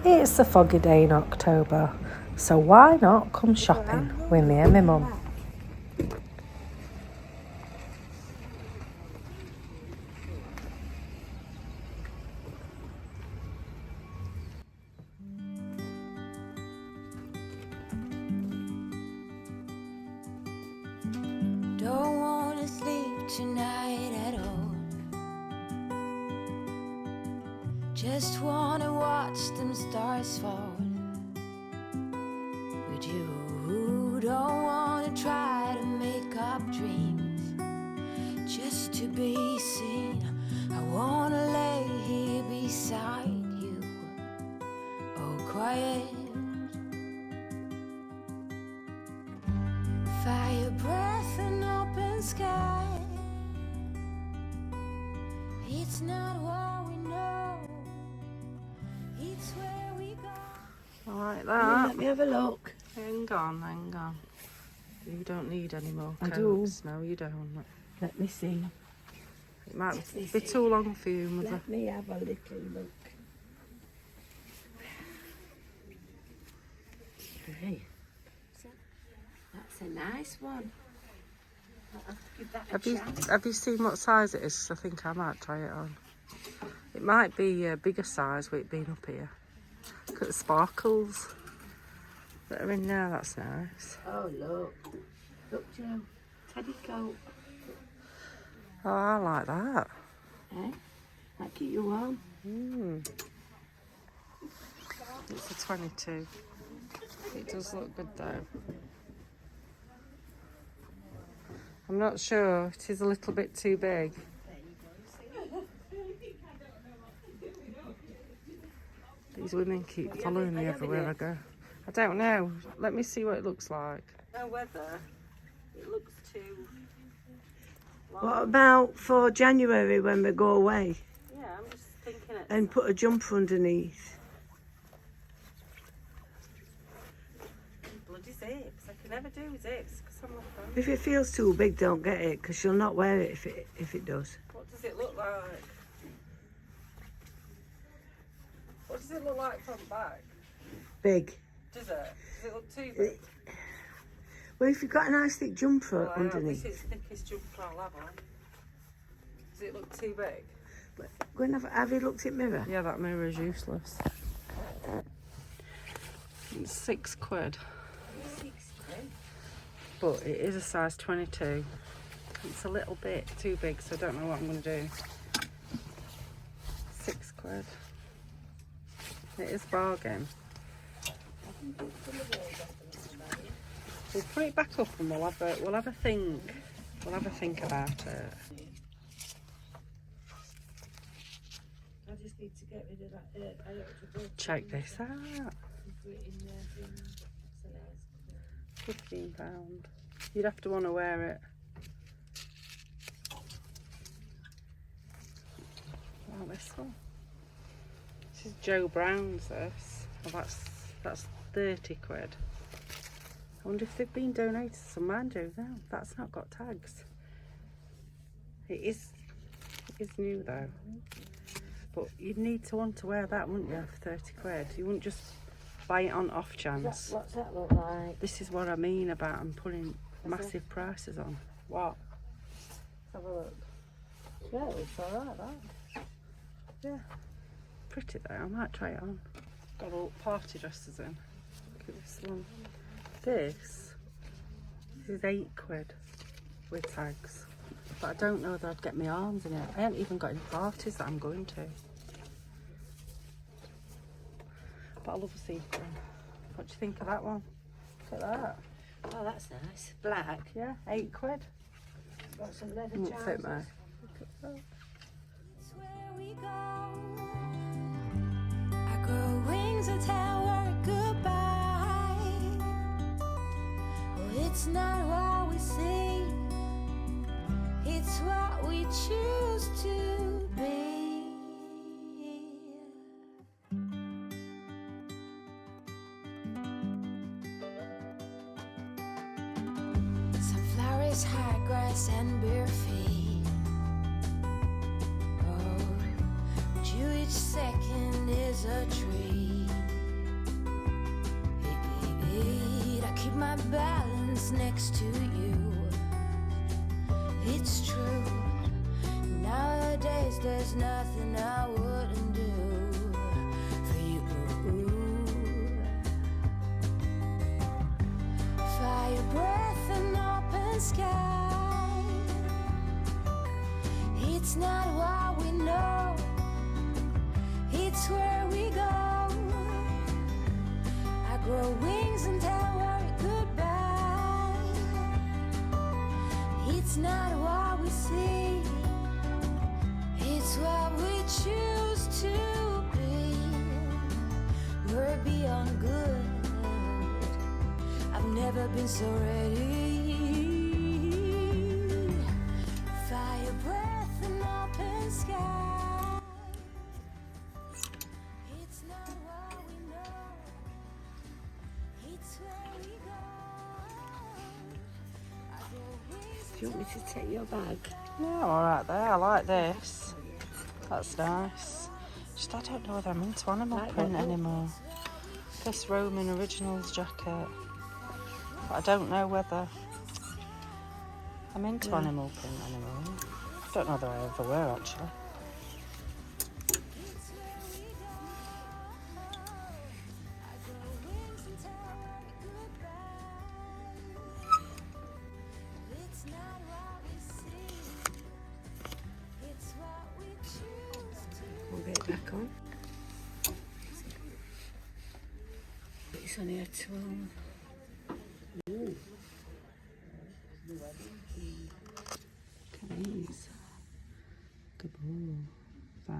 It's a foggy day in October, so why not come shopping with me and my mum? Don't wanna sleep tonight at all. Just wanna watch them stars fall. With you, don't wanna try to make up dreams just to be seen. I wanna lay here beside you, all quiet. Fire breath and open sky. It's not what we know, it's where we go. Like that. Let me have a look. Hang on. You don't need any more I coats. No, you don't. Let me see. It might be too long for you, Mother. Let me have a little look. Hey, that's a nice one. I'll give that a chance. Have you seen what size it is? I think I might try it on. It might be a bigger size with it being up here. Look at the sparkles that are in there. That's nice. Oh, look. Look, Joe. Teddy coat. Oh, I like that. Eh? That keep you warm. It's a 22. It does look good though. I'm not sure. It is a little bit too big. These women keep following me everywhere I go. I don't know. Let me see what it looks like. No whether it looks too long. What about for January when we go away Yeah, I'm just thinking it. and put a jumper underneath? Bloody zips. I can never do zips because I'm not done. If it feels too big, don't get it, because you'll not wear it if it does. What does it look like? What does it look like from the back? Big. Does it? Does it look too big? Well, if you've got a nice thick jumper Well, underneath. this is the thickest jumper I'll have on. Does it look too big? Go and have you looked at mirror? Yeah, that mirror is useless. It's £6. 6 quid. But it is a size 22. It's a little bit too big, so I don't know what I'm going to do. £6. It is bargain. We'll put it back up and we'll have a think. We'll have a think about it. I just need to get rid of that. Check this out. £15. You'd have to want to wear it. Oh, this one. This is Joe Brown's. This. Oh, that's £30. I wonder if they've been donated to some Mando. No, that's not got tags. It is new though. But you'd need to want to wear that, wouldn't you, for £30? You wouldn't just buy it on off chance. What's that look like? This is what I mean about them putting massive prices on. What? Have a look. Yeah, it's alright, that. Yeah. Pretty though, I might try it on. Got all party dresses in. Look at this one. This is £8 with tags. But I don't know whether I'd get my arms in it. I haven't even got any parties that I'm going to. But I love a sequin. What do you think of that one? Look at that. Oh, that's nice. Black. Yeah, £8. Got some leather Won't fit trousers. me. Look at that. It's where we go. I grow wings and tell her goodbye. Oh, it's not what we see, it's what we choose to be. Sunflowers, high grass, and bare feet. Oh, but you each second is a tree. my balance next to you. It's true. Nowadays there's nothing I wouldn't do for you. Fire breath and open sky. It's not what we know, it's where we go. I grow wings and tell worry goodbye. It's not what we see, it's what we choose to be. We're beyond good. I've never been so ready. Fire breath and open sky. It's not what we know, it's where we go. I grow wings Do you want me to take your bag? No, all right there. I like this. That's nice. Just I don't know whether I'm into animal Like print what? anymore. This Roman Originals jacket. But I don't know whether I'm into animal print anymore. I don't know that I ever were actually. It's not what we see, it's what we choose to. I'll get it back on. It's only a 12. Ooh. Look at these. Gaboo. £5.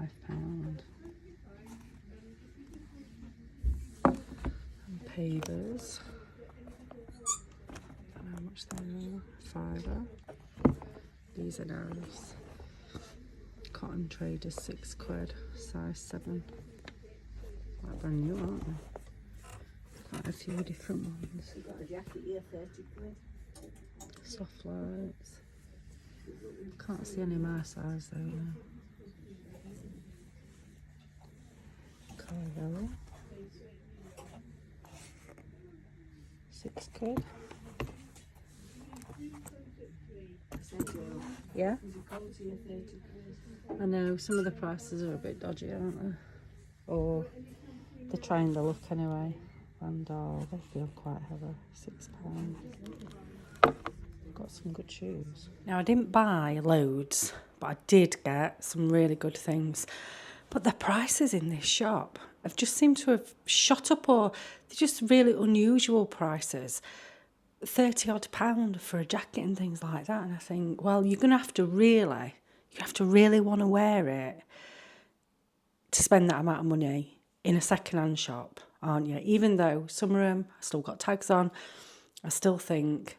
And pavers. Don't know how much they are. £5. These are nice. Cotton Traders, £6. Size 7. Quite brand new, aren't they? Quite a few different ones. You've got a jacket here, 30 quid. Soft lights. Can't see any of my size though now. Caravella. £6. Yeah? I know, some of the prices are a bit dodgy, aren't they? Or they're trying to look anyway. And they feel quite heavy. £6. Got some good shoes. Now I didn't buy loads, but I did get some really good things. But the prices in this shop have just seemed to have shot up, or they're just really unusual prices. £30 odd for a jacket and things like that. And I think, well, you're gonna have to really want to wear it to spend that amount of money in a second-hand shop, aren't you? Even though some of them I still got tags on, I still think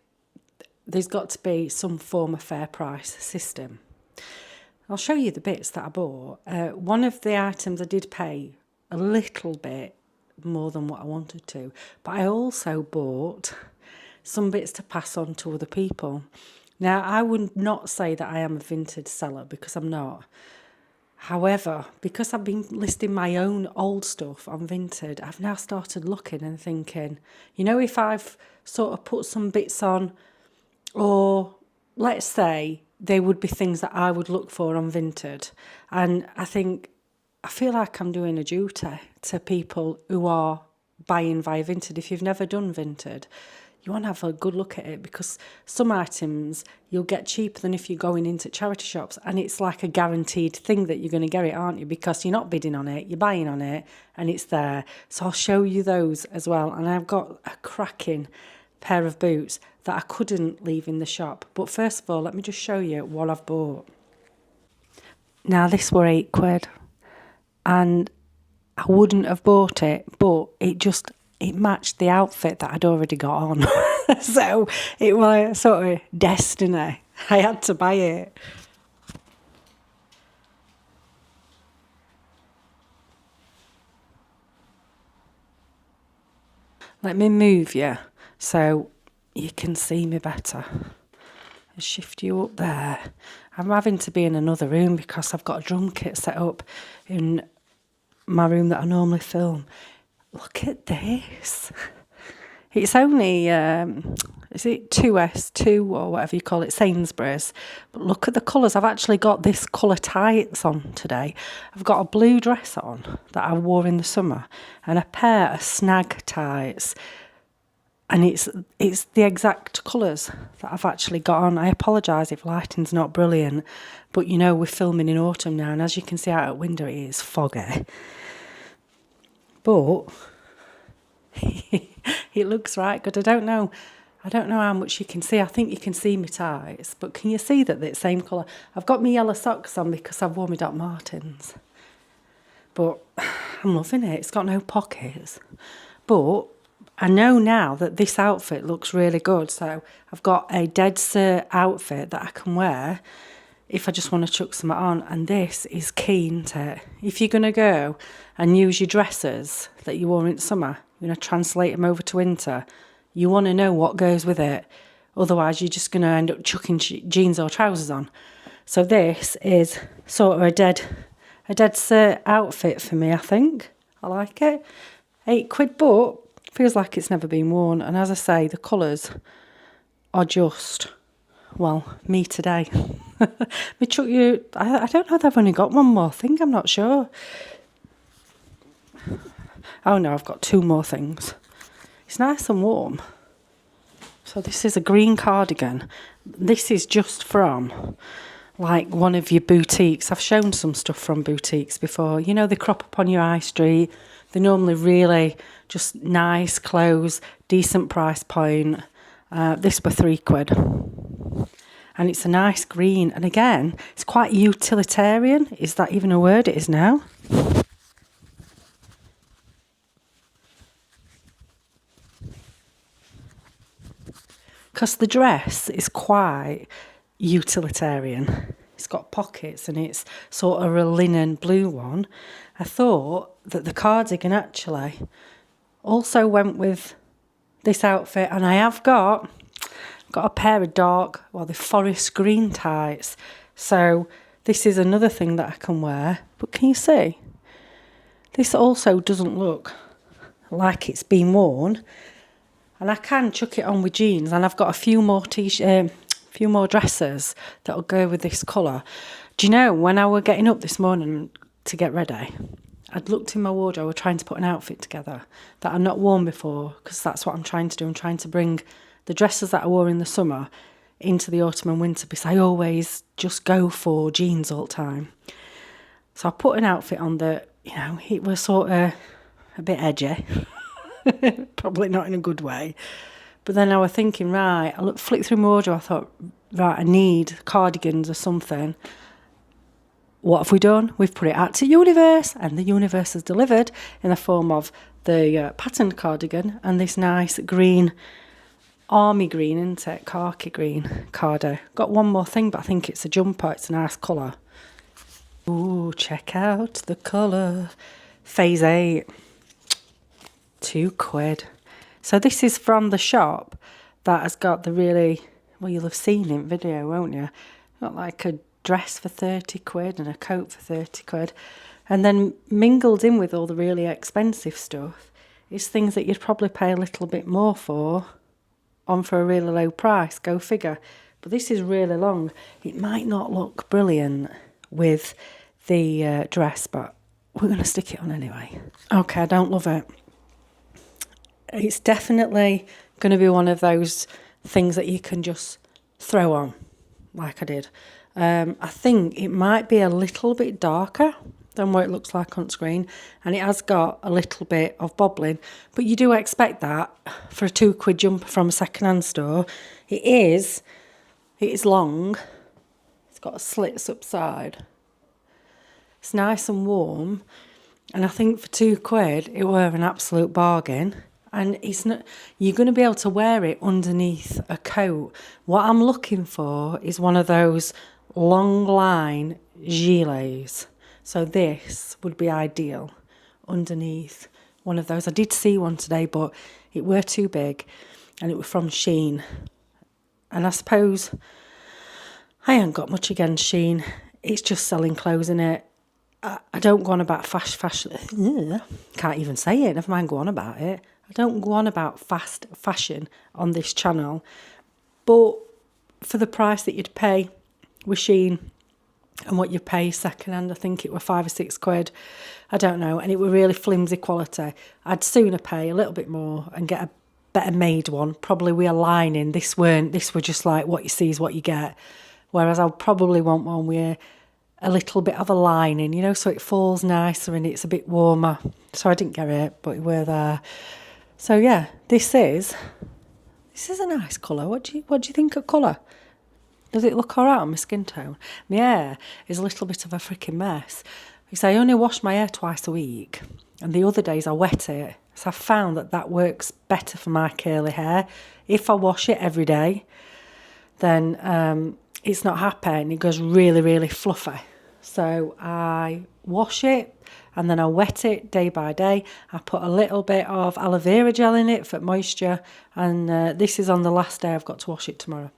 there's got to be some form of fair price system. I'll show you the bits that I bought. One of the items I did pay a little bit more than what I wanted to, but I also bought some bits to pass on to other people. Now, I would not say that I am a vintage seller because I'm not. However, because I've been listing my own old stuff on Vinted, I've now started looking and thinking, you know, if I've sort of put some bits on, or let's say they would be things that I would look for on Vinted. And I feel like I'm doing a duty to people who are buying via Vinted. If you've never done Vinted, you want to have a good look at it, because some items you'll get cheaper than if you're going into charity shops, and it's like a guaranteed thing that you're going to get it, aren't you? Because you're not bidding on it, you're buying on it, and it's there. So I'll show you those as well. And I've got a cracking pair of boots that I couldn't leave in the shop. But first of all, let me just show you what I've bought. Now, this were £8, and I wouldn't have bought it, but it matched the outfit that I'd already got on. So it was sort of destiny. I had to buy it. Let me move you so you can see me better. I'll shift you up there. I'm having to be in another room because I've got a drum kit set up in my room that I normally film. Look at this. It's only, is it 2S2 or whatever you call it, Sainsbury's. But look at the colours. I've actually got this colour tights on today. I've got a blue dress on that I wore in the summer and a pair of snag tights. And it's the exact colours that I've actually got on. I apologise if lighting's not brilliant, but you know, we're filming in autumn now, and as you can see out the window, it is foggy. But it looks right good. I don't know how much you can see. I think you can see my tights, but can you see that the same colour? I've got my yellow socks on because I've worn my Doc Martens. But I'm loving it. It's got no pockets. But I know now that this outfit looks really good. So I've got a dead cert outfit that I can wear if I just want to chuck something on. And this is key, isn't it? If you're going to go and use your dresses that you wore in summer, you're going to translate them over to winter, you want to know what goes with it. Otherwise, you're just going to end up chucking jeans or trousers on. So this is sort of a dead cert outfit for me, I think. I like it. £8, but feels like it's never been worn. And as I say, the colours are just, well, me today. I don't know if I've only got one more thing. I'm not sure. Oh no, I've got 2 more things. It's nice and warm. So this is a green cardigan. This is just from like one of your boutiques. I've shown some stuff from boutiques before. You know, they crop up on your high street. They're normally really just nice clothes, decent price point. This were £3. And it's a nice green. And again, it's quite utilitarian. Is that even a word? It is now. Because the dress is quite utilitarian. It's got pockets and it's sort of a linen blue one. I thought that the cardigan actually also went with this outfit, and I have got a pair of the forest green tights. So this is another thing that I can wear. But can you see? This also doesn't look like it's been worn. And I can chuck it on with jeans, and I've got a few more dresses that'll go with this colour. Do you know, when I were getting up this morning to get ready, I'd looked in my wardrobe, I was trying to put an outfit together that I'd not worn before, because that's what I'm trying to do. I'm trying to bring the dresses that I wore in the summer into the autumn and winter, because I always just go for jeans all the time. So I put an outfit on that, you know, it was sort of a bit edgy. Probably not in a good way. But then I was thinking, right, I flicked through my wardrobe, I thought, right, I need cardigans or something. What have we done? We've put it out to Universe, and the Universe has delivered in the form of the patterned cardigan and this nice green, army green, isn't it? Khaki green cardo. Got one more thing, but I think it's a jumper. It's a nice colour. Ooh, check out the colour. Phase 8. £2. So this is from the shop that has got the really, well, you'll have seen it in video, won't you? Got like a dress for £30 and a coat for £30. And then mingled in with all the really expensive stuff is things that you'd probably pay a little bit more for on for a really low price. Go figure. But this is really long. It might not look brilliant with the dress, but we're going to stick it on anyway. Okay, I don't love it. It's definitely going to be one of those things that you can just throw on, like I did. I think it might be a little bit darker than what it looks like on screen, and it has got a little bit of bobbling, but you do expect that for a £2 jumper from a second-hand store. It is long. It's got slits upside. It's nice and warm, and I think for £2 it were an absolute bargain. And it's not, you're going to be able to wear it underneath a coat. What I'm looking for is one of those long line gilets. So this would be ideal underneath one of those. I did see one today, but it were too big, and it was from Shein. And I suppose I ain't got much against Shein. It's just selling clothes, innit? I don't go on about fashion. Can't even say it, never mind go on about it. I I don't go on about fast fashion on this channel, but for the price that you'd pay with Shein and what you pay second hand, I think it were £5 or £6, I don't know, and it were really flimsy quality. I'd sooner pay a little bit more and get a better made one, probably with a lining. This were just like what you see is what you get, whereas I'll probably want one with a little bit of a lining, you know, so it falls nicer and it's a bit warmer. So I didn't get it, but it were there. So yeah, this is a nice colour. What do you think of colour? Does it look alright on my skin tone? My hair is a little bit of a freaking mess. Because I only wash my hair twice a week, and the other days I wet it. So I've found that works better for my curly hair. If I wash it every day, then it's not happy and it goes really, really fluffy. So I wash it and then I wet it day by day. I put a little bit of aloe vera gel in it for moisture, and this is on the last day. I've got to wash it tomorrow.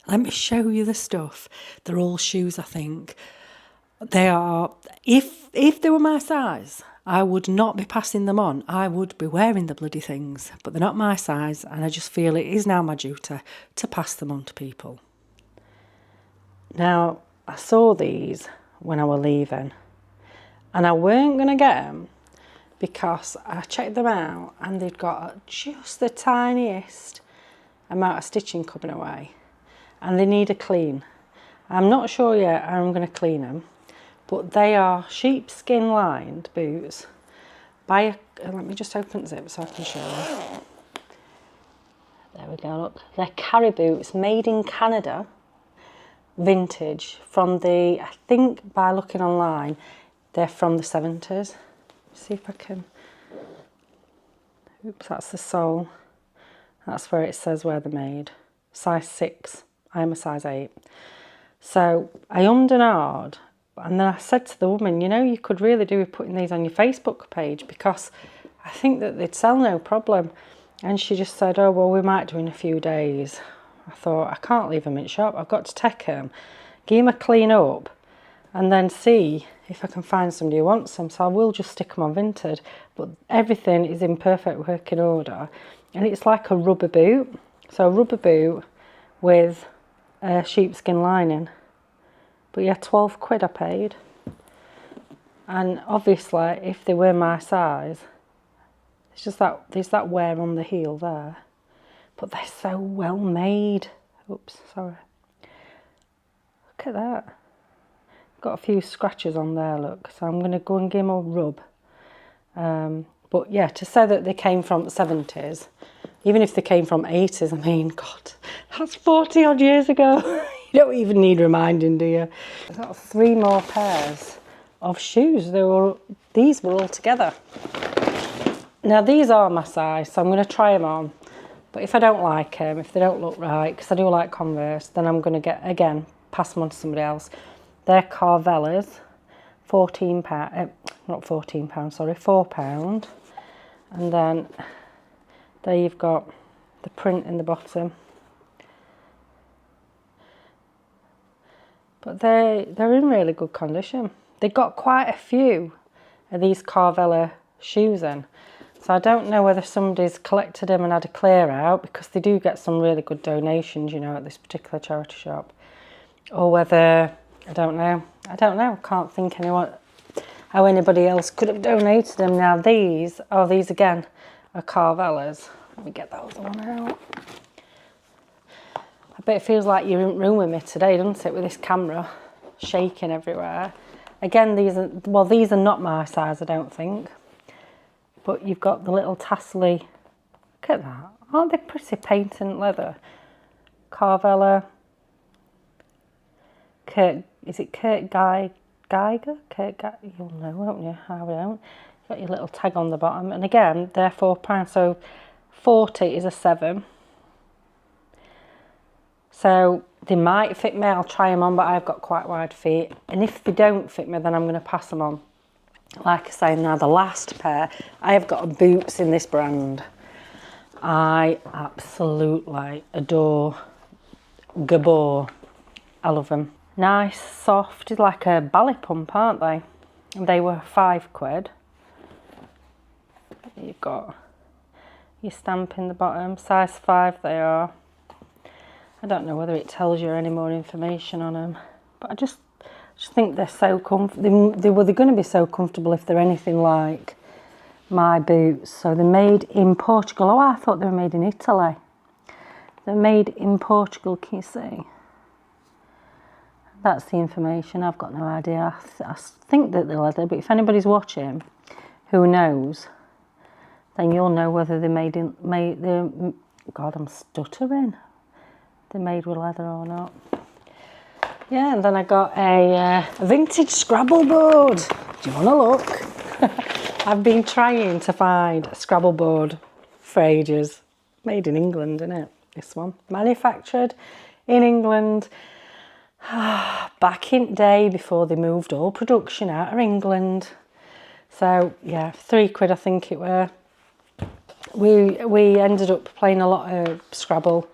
Let me show you the stuff. They're all shoes, I think. They are, if they were my size, I would not be passing them on. I would be wearing the bloody things, but they're not my size, and I just feel it is now my duty to pass them on to people. Now, I saw these when I were leaving, and I weren't going to get them because I checked them out and they'd got just the tiniest amount of stitching coming away, and they need a clean. I'm not sure yet how I'm going to clean them, but they are sheepskin lined boots by let me just open the zip so I can show you. There we go, look. They're carry boots made in Canada, vintage, from the, I think by looking online, they're from the 70s. See if I can, oops, that's the sole. That's where it says where they're made. Size 6, I am a size 8. So I ummed and ahed, and then I said to the woman, you know, you could really do with putting these on your Facebook page because I think that they'd sell no problem. And she just said, oh, well, we might do in a few days. I thought, I can't leave them in shop. I've got to take them, give them a clean up, and then see if I can find somebody who wants them. So I will just stick them on Vinted. But everything is in perfect working order. And it's like a rubber boot. So a rubber boot with a sheepskin lining. But yeah, £12 I paid. And obviously, if they were my size, it's just that there's that wear on the heel there. But they're so well made. Oops, sorry. Look at that. Got a few scratches on there, look. So I'm going to go and give them a rub. But yeah, to say that they came from the 70s, even if they came from 80s, I mean, God, that's 40 odd years ago. You don't even need reminding, do you? I've got 3 more pairs of shoes. These were all together. Now these are my size, so I'm going to try them on. But if I don't like them, if they don't look right, because I do like Converse, then I'm going to pass them on to somebody else. They're Carvelas, £4. And then there you've got the print in the bottom. But they're in really good condition. They've got quite a few of these Carvela shoes in. So I don't know whether somebody's collected them and had a clear out, because they do get some really good donations, you know, at this particular charity shop. Or whether, I don't know. I can't think how anybody else could have donated them. Now these again are Carvelas. Let me get that other one out. I bet it feels like you're in the room with me today, doesn't it, with this camera shaking everywhere. Again, these are not my size, I don't think. But you've got the little tassely, look at that. Aren't they pretty patent leather? Carvela. Is it Kurt Geiger? You'll know, won't you? I don't. You've got your little tag on the bottom. And again, they're £4. So 40 is a 7. So they might fit me. I'll try them on, but I've got quite wide feet. And if they don't fit me, then I'm going to pass them on. Like I say, now the last pair, I have got boots in this brand. I absolutely adore Gabor. I love them. Nice, soft, it's like a ballet pump, aren't they? And they were £5. You've got your stamp in the bottom. Size 5 they are. I don't know whether it tells you any more information on them, but I just think they're so comfortable. They're going to be so comfortable if they're anything like my boots. So they're made in Portugal. Oh, I thought they were made in Italy. They're made in Portugal, can you see? That's the information. I've got no idea. I think that they're leather, but if anybody's watching who knows, then you'll know whether they're God, I'm stuttering. They're made with leather or not. Yeah, and then I got a vintage Scrabble board. Do you want to look? I've been trying to find a Scrabble board for ages. Made in England, isn't it? This one. Manufactured in England. Back in the day before they moved all production out of England. So, yeah, £3 I think it were. We ended up playing a lot of Scrabble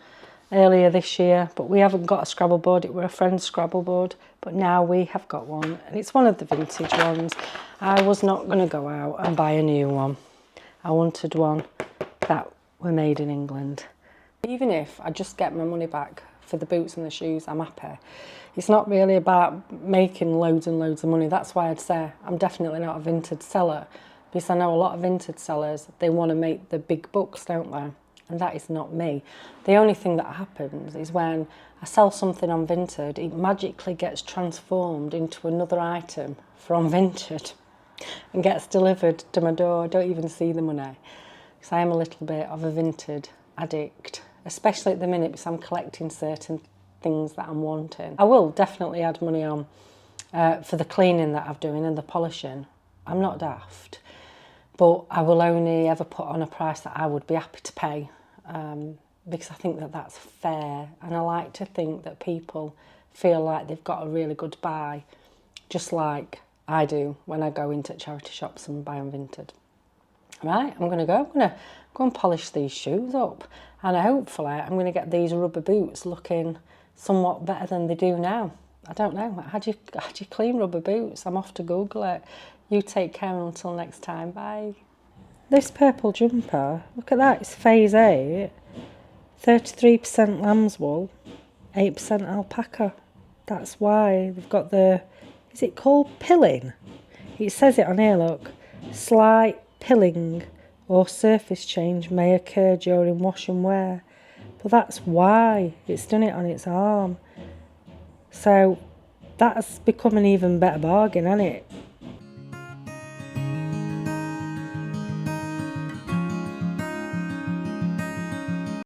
earlier this year, but we haven't got a Scrabble board. It were a friend's Scrabble board, but now we have got one, and it's one of the vintage ones. I was not going to go out and buy a new one. I wanted one that were made in England. Even if I just get my money back for the boots and the shoes, I'm happy. It's not really about making loads and loads of money. That's why I'd say I'm definitely not a vintage seller, because I know a lot of vintage sellers, they want to make the big bucks, don't they? And that is not me. The only thing that happens is when I sell something on Vinted, it magically gets transformed into another item from Vinted and gets delivered to my door. I don't even see the money, because I am a little bit of a Vinted addict, especially at the minute because I'm collecting certain things that I'm wanting. I will definitely add money on for the cleaning that I'm doing and the polishing. I'm not daft, but I will only ever put on a price that I would be happy to pay, because I think that that's fair, and I like to think that people feel like they've got a really good buy, just like I do when I go into charity shops and buy on Vinted. Right, I'm going to go and polish these shoes up, and hopefully I'm going to get these rubber boots looking somewhat better than they do now. I don't know, how do you clean rubber boots? I'm off to Google it. You take care until next time, bye. This purple jumper, look at that, it's phase 8, 33% lamb's wool, 8% alpaca. That's why they've got the, is it called pilling? It says it on here, look. Slight pilling or surface change may occur during wash and wear. But that's why it's done it on its arm. So that's become an even better bargain, hasn't it?